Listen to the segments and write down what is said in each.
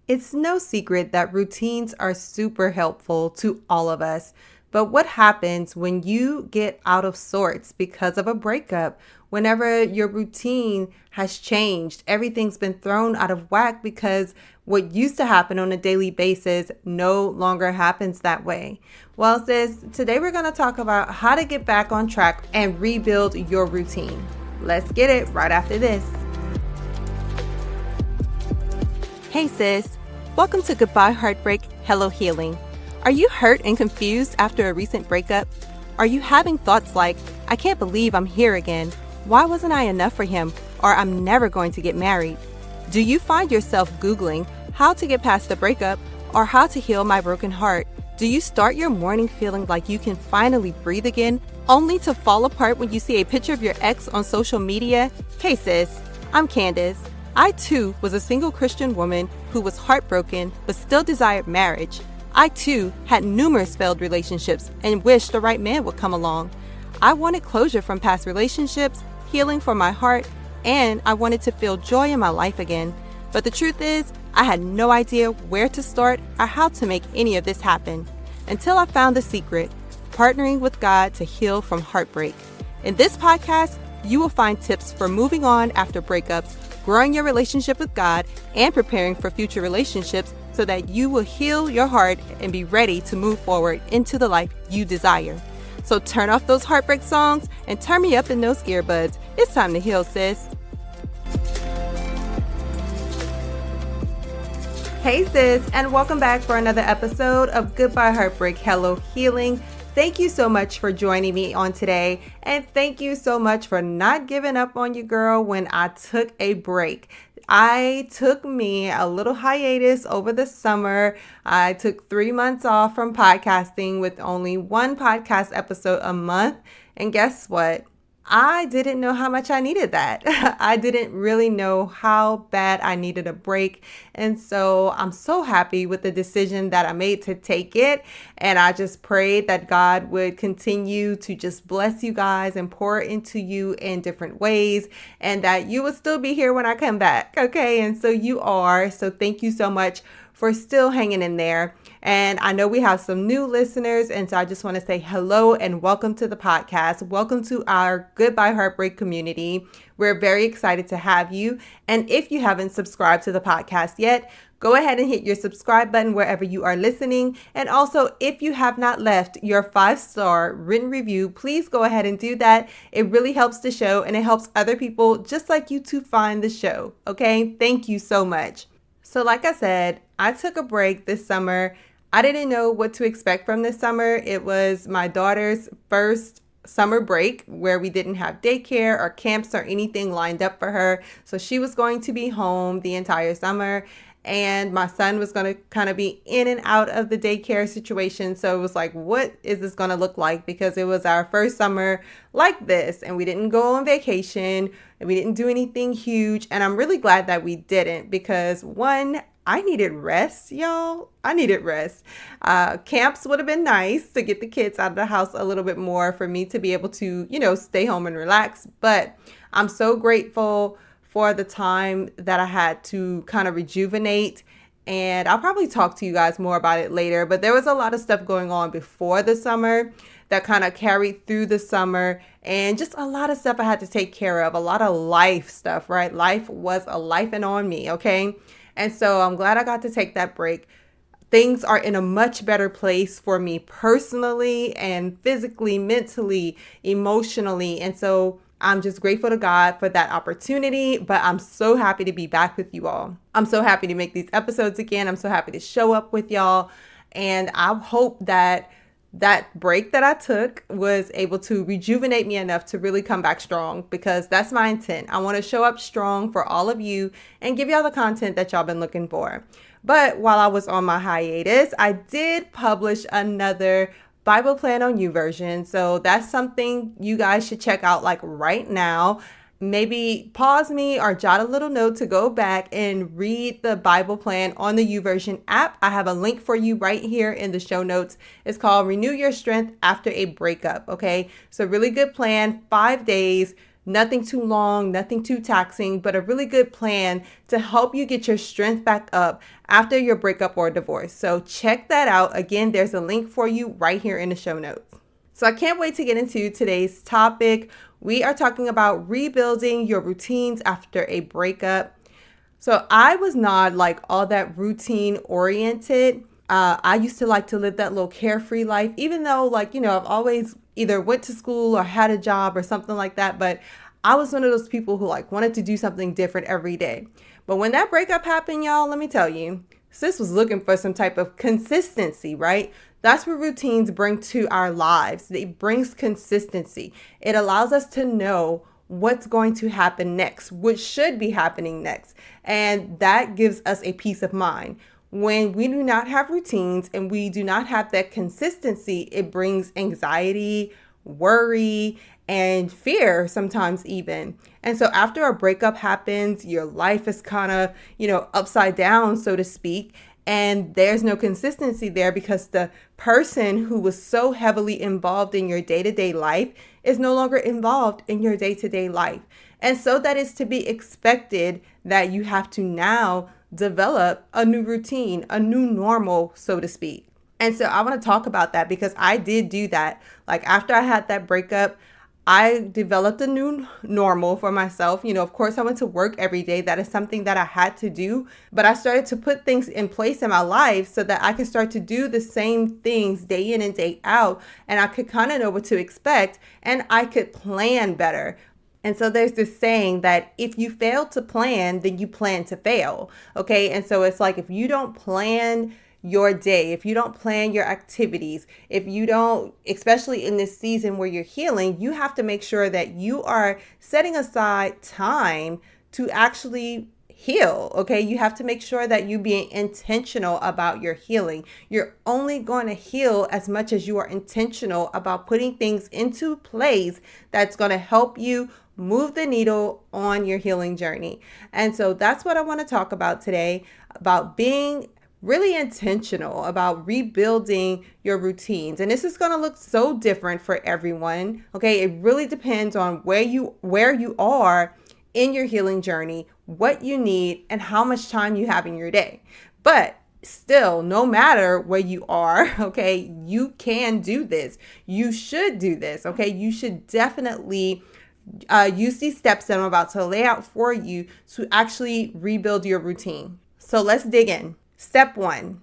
It's no secret that routines are super helpful to all of us. But what happens when you get out of sorts because of a breakup? Whenever your routine has changed, everything's been thrown out of whack because what used to happen on a daily basis no longer happens that way. Well, sis, today we're going to talk about how to get back on track and rebuild your routine. Let's get it right after this. Hey sis, welcome to Goodbye Heartbreak, Hello Healing. Are you hurt and confused after a recent breakup? Are you having thoughts like, I can't believe I'm here again. Why wasn't I enough for him? Or I'm never going to get married? Do you find yourself Googling how to get past the breakup or how to heal my broken heart? Do you start your morning feeling like you can finally breathe again, only to fall apart when you see a picture of your ex on social media? Hey sis, I'm Candace. I too was a single Christian woman who was heartbroken but still desired marriage. I too had numerous failed relationships and wished the right man would come along. I wanted closure from past relationships, healing for my heart, and I wanted to feel joy in my life again. But the truth is, I had no idea where to start or how to make any of this happen until I found the secret, partnering with God to heal from heartbreak. In this podcast, you will find tips for moving on after breakups, growing your relationship with God, and preparing for future relationships so that you will heal your heart and be ready to move forward into the life you desire. So turn off those heartbreak songs and turn me up in those earbuds. It's time to heal, sis. Hey sis, and welcome back for another episode of Goodbye Heartbreak, Hello Healing. Thank you so much for joining me on today, and thank you so much for not giving up on you, girl, when I took a break. I took me a little hiatus over the summer. I took 3 months off from podcasting with only one podcast episode a month, and guess what? I didn't know how much I needed that. I didn't really know how bad I needed a break. And so I'm so happy with the decision that I made to take it. And I just prayed that God would continue to just bless you guys and pour into you in different ways, and that you would still be here when I come back. Okay. And so you are. So thank you so much for still hanging in there. And I know we have some new listeners, and so I just want to say hello and welcome to the podcast. Welcome to our Goodbye Heartbreak community. We're very excited to have you. And if you haven't subscribed to the podcast yet, go ahead and hit your subscribe button wherever you are listening. And also, if you have not left your 5-star written review, please go ahead and do that. It really helps the show, and it helps other people just like you to find the show. Okay, thank you so much. So like I said, I took a break this summer. I didn't know what to expect from this summer. It was my daughter's first summer break where we didn't have daycare or camps or anything lined up for her. So she was going to be home the entire summer, and my son was going to kind of be in and out of the daycare situation. So it was like, what is this going to look like? Because it was our first summer like this, and we didn't go on vacation and we didn't do anything huge. And I'm really glad that we didn't, because one, I needed rest, y'all. I needed rest. Camps would have been nice to get the kids out of the house a little bit more for me to be able to, stay home and relax. But I'm so grateful for the time that I had to kind of rejuvenate. And I'll probably talk to you guys more about it later. But there was a lot of stuff going on before the summer that kind of carried through the summer, and just a lot of stuff I had to take care of, a lot of life stuff, right? Life was a lifing on me, okay? And so I'm glad I got to take that break. Things are in a much better place for me personally and physically, mentally, emotionally. And so I'm just grateful to God for that opportunity, but I'm so happy to be back with you all. I'm so happy to make these episodes again. I'm so happy to show up with y'all. And I hope that break that I took was able to rejuvenate me enough to really come back strong, because that's my intent. I want to show up strong for all of you and give y'all the content that y'all been looking for. But while I was on my hiatus, I did publish another Bible Plan on You version. So that's something you guys should check out like right now. Maybe pause me or jot a little note to go back and read the Bible Plan on the YouVersion app. I have a link for you right here in the show notes. It's called Renew Your Strength After a Breakup. Okay, so really good plan, 5 days. Nothing too long, nothing too taxing, but a really good plan to help you get your strength back up after your breakup or divorce. So check that out. Again, there's a link for you right here in the show notes. So I can't wait to get into today's topic. We are talking about rebuilding your routines after a breakup. So I was not like all that routine oriented. I used to like to live that little carefree life, even though I've always either went to school or had a job or something like that. But I was one of those people who wanted to do something different every day. But when that breakup happened, y'all, let me tell you, sis was looking for some type of consistency, right? That's what routines bring to our lives. It brings consistency. It allows us to know what's going to happen next, what should be happening next. And that gives us a peace of mind. When we do not have routines and we do not have that consistency, it brings anxiety, worry, and fear sometimes even. And so after a breakup happens, your life is kind of, upside down, so to speak. And there's no consistency there because the person who was so heavily involved in your day-to-day life is no longer involved in your day-to-day life. And so that is to be expected that you have to now develop a new routine, a new normal, so to speak. And so I want to talk about that because I did do that. After I had that breakup, I developed a new normal for myself. Of course, I went to work every day. That is something that I had to do. But I started to put things in place in my life so that I could start to do the same things day in and day out. And I could kind of know what to expect and I could plan better. And so there's this saying that if you fail to plan, then you plan to fail. Okay. And so it's if you don't plan your day, if you don't plan your activities, if you don't, especially in this season where you're healing, you have to make sure that you are setting aside time to actually heal. Okay. You have to make sure that you being intentional about your healing. You're only going to heal as much as you are intentional about putting things into place that's going to help you move the needle on your healing journey. And so that's what I want to talk about today, about being really intentional about rebuilding your routines. And this is going to look so different for everyone. Okay. It really depends on where you are in your healing journey, what you need, and how much time you have in your day. But still, no matter where you are, okay, you can do this. You should do this. Okay. You should definitely use these steps that I'm about to lay out for you to actually rebuild your routine. So let's dig in. Step 1,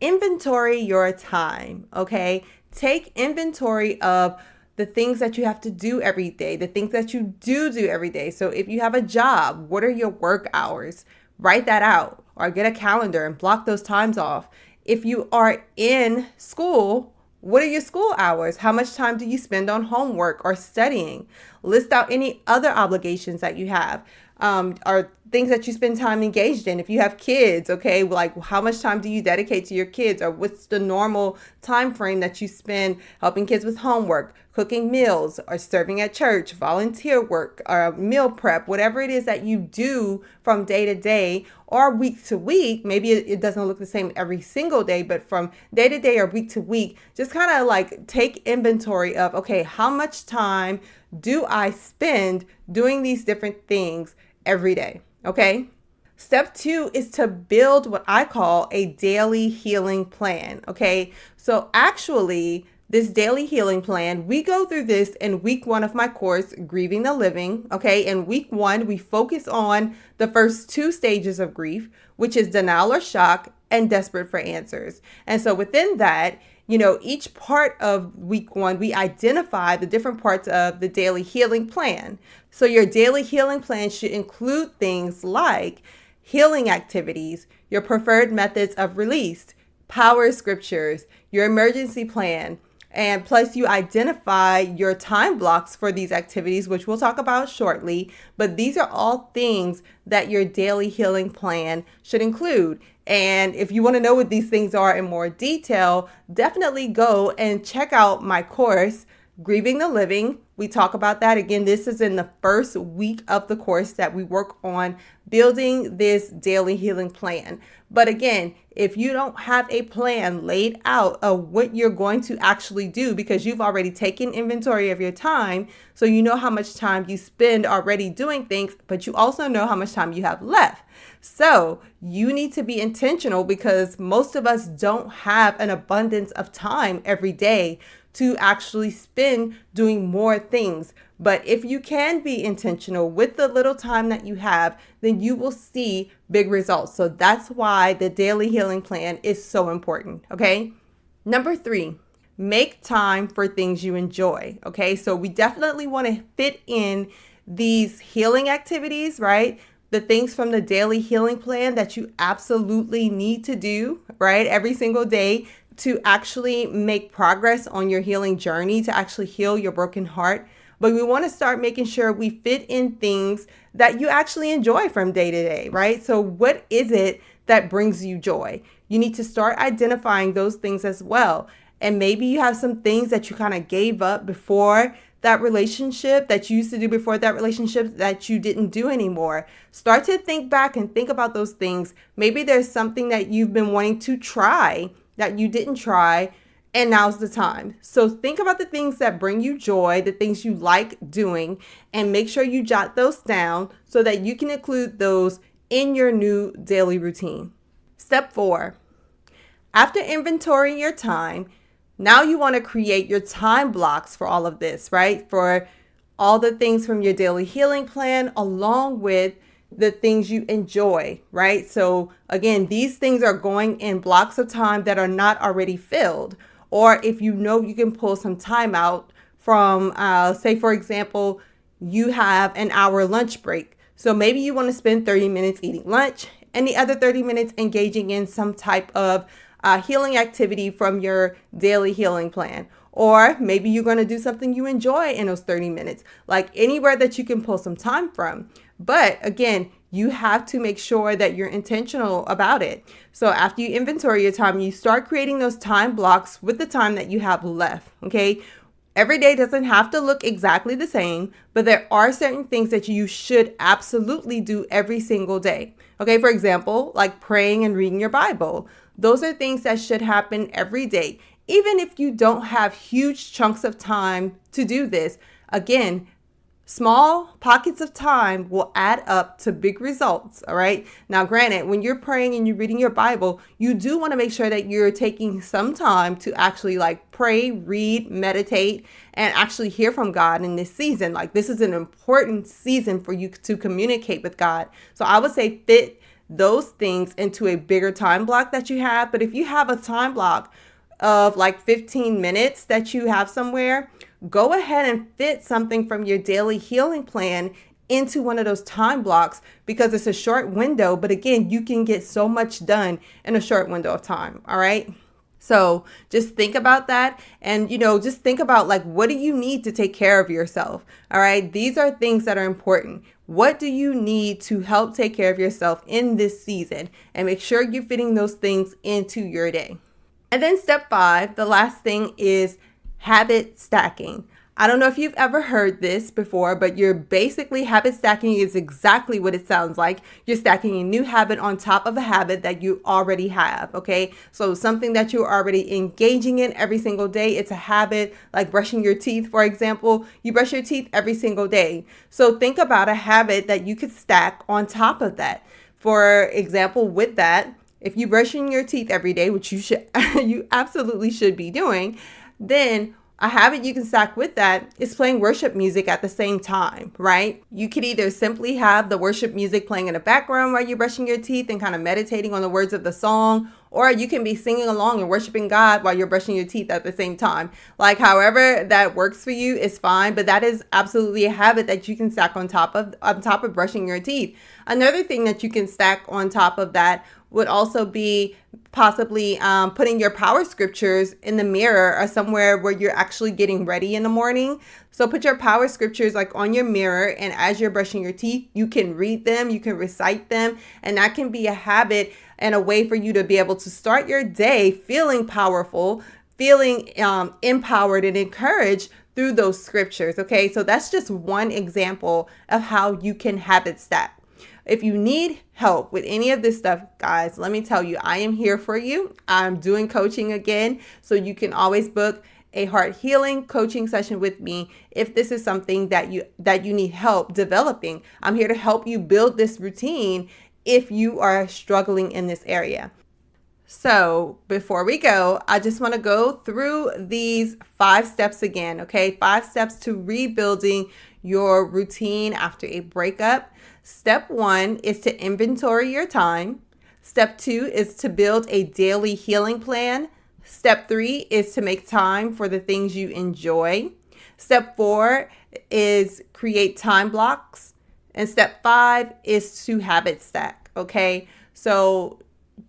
inventory your time, okay? Take inventory of the things that you have to do every day, the things that you do every day. So if you have a job, what are your work hours? Write that out or get a calendar and block those times off. If you are in school, what are your school hours? How much time do you spend on homework or studying? List out any other obligations that you have. Or things that you spend time engaged in. If you have kids, okay, how much time do you dedicate to your kids? Or what's the normal time frame that you spend helping kids with homework, cooking meals, or serving at church, volunteer work, or meal prep, whatever it is that you do from day to day or week to week. Maybe it doesn't look the same every single day, but from day to day or week to week, just kind of take inventory of, okay, how much time do I spend doing these different things every day? Okay. Step 2 is to build what I call a daily healing plan. Okay. So actually, this daily healing plan, we go through this in week 1 of my course, Grieving the Living. Okay. In week 1, we focus on the first 2 stages of grief, which is denial or shock and desperate for answers. And so within that, each part of week 1, we identify the different parts of the daily healing plan. So your daily healing plan should include things like healing activities, your preferred methods of release, power scriptures, your emergency plan, and plus you identify your time blocks for these activities, which we'll talk about shortly. But these are all things that your daily healing plan should include. And if you want to know what these things are in more detail, definitely go and check out my course, grieving the living. We talk about that. Again, this is in the first week of the course that we work on building this daily healing plan. But again, if you don't have a plan laid out of what you're going to actually do, because you've already taken inventory of your time, so you know how much time you spend already doing things, but you also know how much time you have left. So you need to be intentional, because most of us don't have an abundance of time every day to actually spend doing more things. But if you can be intentional with the little time that you have, then you will see big results. So that's why the daily healing plan is so important. Okay. Number 3, make time for things you enjoy. Okay. So we definitely want to fit in these healing activities, right? The things from the daily healing plan that you absolutely need to do, right? Every single day to actually make progress on your healing journey, to actually heal your broken heart. But we want to start making sure we fit in things that you actually enjoy from day to day, right? So what is it that brings you joy? You need to start identifying those things as well. And maybe you have some things that you kind of gave up before that relationship, that you used to do before that relationship, that you didn't do anymore. Start to think back and think about those things. Maybe there's something that you've been wanting to try that you didn't try, and now's the time. So think about the things that bring you joy, the things you like doing, and make sure you jot those down so that you can include those in your new daily routine. Step 4, after inventorying your time, now you want to create your time blocks for all of this, right? For all the things from your daily healing plan, along with the things you enjoy, right? So again, these things are going in blocks of time that are not already filled. Or if you know you can pull some time out from, say, for example, you have an hour lunch break. So maybe you want to spend 30 minutes eating lunch and the other 30 minutes engaging in some type of healing activity from your daily healing plan. Or maybe you're going to do something you enjoy in those 30 minutes, like anywhere that you can pull some time from. But again, you have to make sure that you're intentional about it. So after you inventory your time, you start creating those time blocks with the time that you have left. Okay. Every day doesn't have to look exactly the same, but there are certain things that you should absolutely do every single day. Okay. For example, like praying and reading your Bible. Those are things that should happen every day. Even if you don't have huge chunks of time to do this, again, small pockets of time will add up to big results. All right. Now, granted, when you're praying and you're reading your Bible, you do want to make sure that you're taking some time to actually like pray, read, meditate, and actually hear from God in this season. Like this is an important season for you to communicate with God. So I would say fit those things into a bigger time block that you have. But if you have a time block of like 15 minutes that you have somewhere, go ahead and fit something from your daily healing plan into one of those time blocks, because it's a short window. But again, you can get so much done in a short window of time. All right. So just think about that. And, just think about like, what do you need to take care of yourself? All right. These are things that are important. What do you need to help take care of yourself in this season? And make sure you're fitting those things into your day. And then step 5, the last thing is habit stacking. I don't know if you've ever heard this before, but you're basically habit stacking is exactly what it sounds like. You're stacking a new habit on top of a habit that you already have. Okay. So something that you're already engaging in every single day. It's a habit like brushing your teeth, for example. You brush your teeth every single day. So think about a habit that you could stack on top of that. For example, with that, if you're brushing your teeth every day, which you absolutely should be doing, then a habit you can stack with that is playing worship music at the same time, right? You could either simply have the worship music playing in the background while you're brushing your teeth and kind of meditating on the words of the song, or you can be singing along and worshiping God while you're brushing your teeth at the same time. Like however that works for you is fine, but that is absolutely a habit that you can stack on top of brushing your teeth. Another thing that you can stack on top of that would also be possibly putting your power scriptures in the mirror or somewhere where you're actually getting ready in the morning. So put your power scriptures like on your mirror, and as you're brushing your teeth, you can read them, you can recite them, and that can be a habit and a way for you to be able to start your day feeling powerful, feeling empowered and encouraged through those scriptures. Okay, so that's just one example of how you can habit stack. If you need help with any of this stuff, guys, let me tell you, I am here for you. I'm doing coaching again, so you can always book a heart healing coaching session with me if this is something that you need help developing. I'm here to help you build this routine if you are struggling in this area. So before we go, I just want to go through these 5 steps again, okay? 5 steps to rebuilding your routine after a breakup. Step 1 is to inventory your time. Step 2 is to build a daily healing plan. Step 3 is to make time for the things you enjoy. Step 4 is create time blocks. And step 5 is to habit stack, okay? So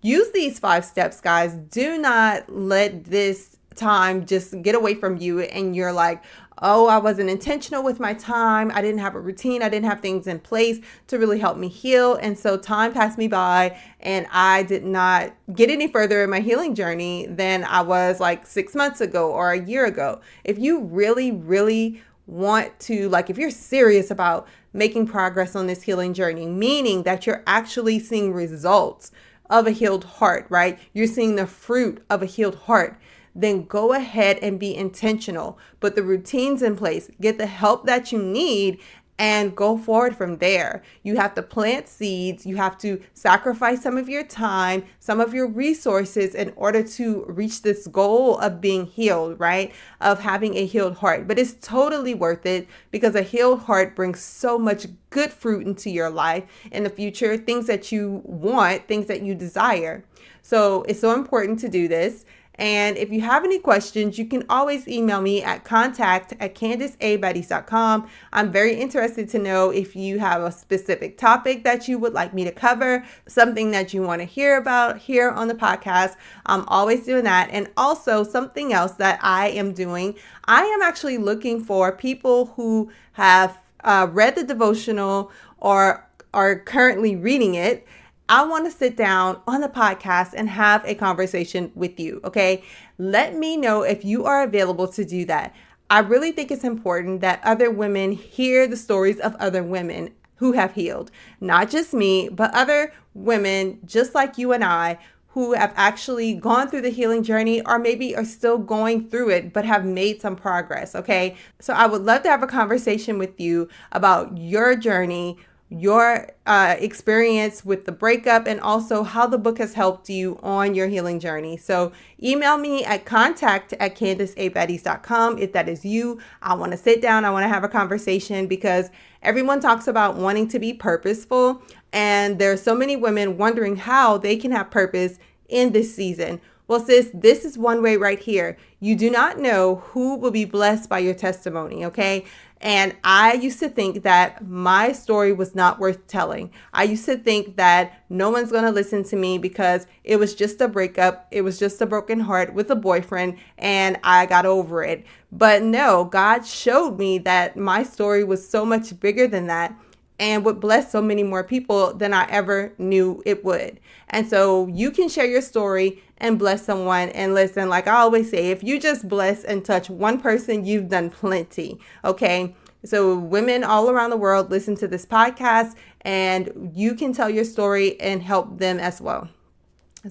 use these 5 steps, guys. Do not let this time just get away from you and you're like, oh, I wasn't intentional with my time. I didn't have a routine. I didn't have things in place to really help me heal. And so time passed me by and I did not get any further in my healing journey than I was like 6 months ago or a year ago. If you really, really want to, like, if you're serious about making progress on this healing journey, meaning that you're actually seeing results of a healed heart, right? You're seeing the fruit of a healed heart. Then go ahead and be intentional. Put the routines in place. Get the help that you need and go forward from there. You have to plant seeds. You have to sacrifice some of your time, some of your resources in order to reach this goal of being healed, right? Of having a healed heart. But it's totally worth it because a healed heart brings so much good fruit into your life in the future, things that you want, things that you desire. So it's so important to do this. And if you have any questions, you can always email me at contact@candiceabuddies.com. I'm very interested to know if you have a specific topic that you would like me to cover, something that you want to hear about here on the podcast. I'm always doing that. And also something else that I am doing, I am actually looking for people who have read the devotional or are currently reading it. I want to sit down on the podcast and have a conversation with you, okay? Let me know if you are available to do that. I really think it's important that other women hear the stories of other women who have healed. Not just me, but other women just like you and I who have actually gone through the healing journey or maybe are still going through it but have made some progress, okay? So I would love to have a conversation with you about your journey, your experience with the breakup, and also how the book has helped you on your healing journey. So email me at contact@candiceabuddies.com if that is you. I want to sit down. I want to have a conversation because everyone talks about wanting to be purposeful. And there are so many women wondering how they can have purpose in this season. Well, sis, this is one way right here. You do not know who will be blessed by your testimony, okay? And I used to think that my story was not worth telling. I used to think that no one's going to listen to me because it was just a breakup. It was just a broken heart with a boyfriend and I got over it. But no, God showed me that my story was so much bigger than that and would bless so many more people than I ever knew it would. And so you can share your story and bless someone. And listen, like I always say, if you just bless and touch one person, you've done plenty. Okay. So women all around the world listen to this podcast and you can tell your story and help them as well.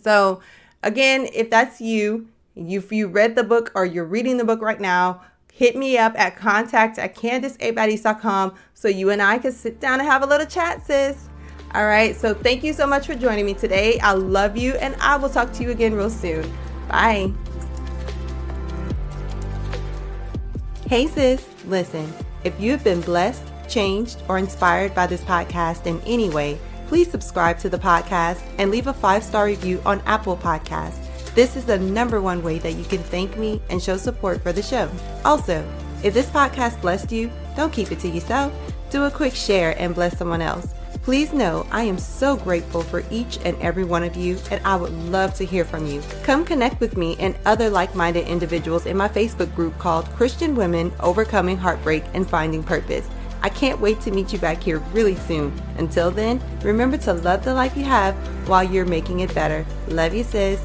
So again, if that's you, if you read the book or you're reading the book right now, hit me up at contact@candiceabuddies.com so you and I can sit down and have a little chat, sis. All right. So thank you so much for joining me today. I love you and I will talk to you again real soon. Bye. Hey, sis. Listen, if you've been blessed, changed, or inspired by this podcast in any way, please subscribe to the podcast and leave a 5-star review on Apple Podcasts. This is the #1 way that you can thank me and show support for the show. Also, if this podcast blessed you, don't keep it to yourself. Do a quick share and bless someone else. Please know I am so grateful for each and every one of you, and I would love to hear from you. Come connect with me and other like-minded individuals in my Facebook group called Christian Women Overcoming Heartbreak and Finding Purpose. I can't wait to meet you back here really soon. Until then, remember to love the life you have while you're making it better. Love you, sis.